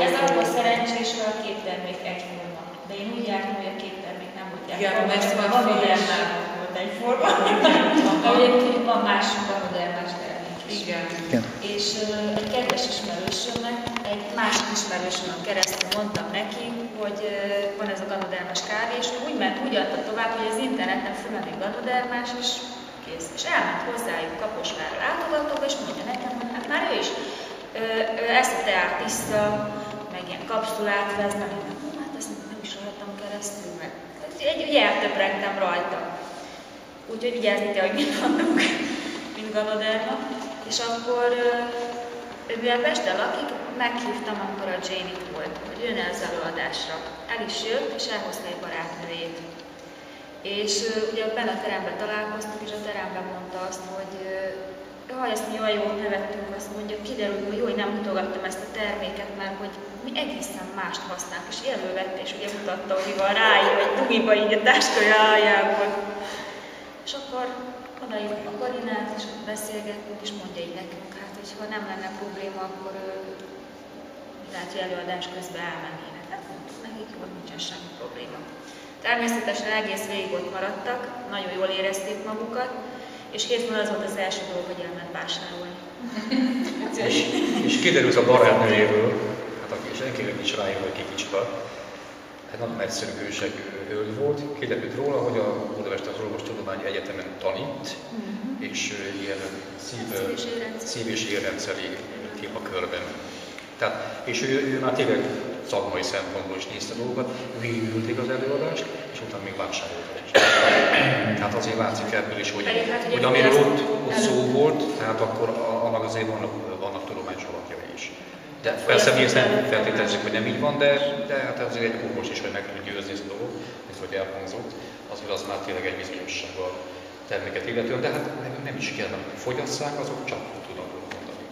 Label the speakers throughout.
Speaker 1: Ez akkor szerencsés, ha a két termék egyforma. De én úgy jártam, hogy a két termék nem volt egyforma.
Speaker 2: Igen, ez már
Speaker 1: Ganodermás volt egyforma. Egyébként van más ganodermás termék is.
Speaker 2: Igen.
Speaker 1: És egy kedves ismerősömnek, egy másik ismerősömön keresztül mondtam neki, hogy van ez a ganodermás kávé, és úgy adta tovább, hogy az interneten fölmenni ganodermás, és kész. És elment hozzájuk Kaposvárra látogatóba, és mondja nekem, hogy hát már ő is ezt a teát tiszta, meg ilyen kapszulát vesz, meg hát ezt nem is rajtam keresztül, meg úgy eltöprengtem rajta. Úgyhogy vigyázni kell, hogy mit mondunk, mint ganoderma. És akkor, mivel Pesten lakik, meghívtam akkor a Jane-it volt, hogy jön el az előadásra. El is jött, és elhozta egy barátnőjét. És ugye benne a teremben találkoztunk, és a teremben mondta azt, hogy jaj, ezt mi olyan jól nevettünk, azt mondja, kiderült, hogy jó, hogy nem mutogattam ezt a terméket, mert hogy mi egészen mást használunk, és elővette, és ugye mutatta, hogy van ráírva egy dumiba így a táskája aljából. És akkor odaírt a Karinát, és beszélgettünk, és mondja így nekünk, hát, hogy ha nem lenne probléma, akkor lehet, hogy előadás közben elmennének. Hát mondtuk nekik, hogy nincsen semmi probléma. Természetesen egész végig ott maradtak, nagyon jól érezték magukat, és hétfőn az volt az első dolog, hogy elment vásárolni.
Speaker 3: És kiderült a barátnőjéről, hát aki senkinek nincs ráírva, hogy ki kicsoda, hát nagyon egyszerű hőség hölgy volt, kiderült róla, hogy a Budapesti Orvostudományi Egyetemen tanít, és ilyen szív- és érrendszeri témakörben. Tehát, és ő már tényleg szakmai szempontból is nézte dolgokat, végigülték az előadást, és utána még vásárolta is. Tehát azért látszik ebből is, hogy amiről ott szó volt, tehát akkor annak azért vannak tudományos alapjai is. De persze mi nem feltételezzük, hogy nem így van, de hát azért egy orvos is, hogy meg tud győzni ezt a dolgot, ez hogy elhangzott, azért az már tényleg egy bizonyosság a terméket illetően, de hát nem is kell, nem fogyasszák, azok csak tudnak mondani.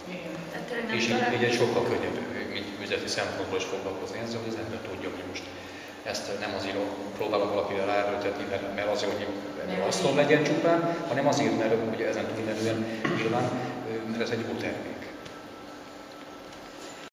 Speaker 3: És így sokkal könnyebb, mint üzleti szempontból is foglalkozni ezzel, hogy az ember tudja, hogy most ezt nem azért próbálok valakire ráerőltetni, mert azért, hogy hasznom legyen csupán, hanem azért, mert ugye ezen túlmenően nyilván, mert ez egy jó termék.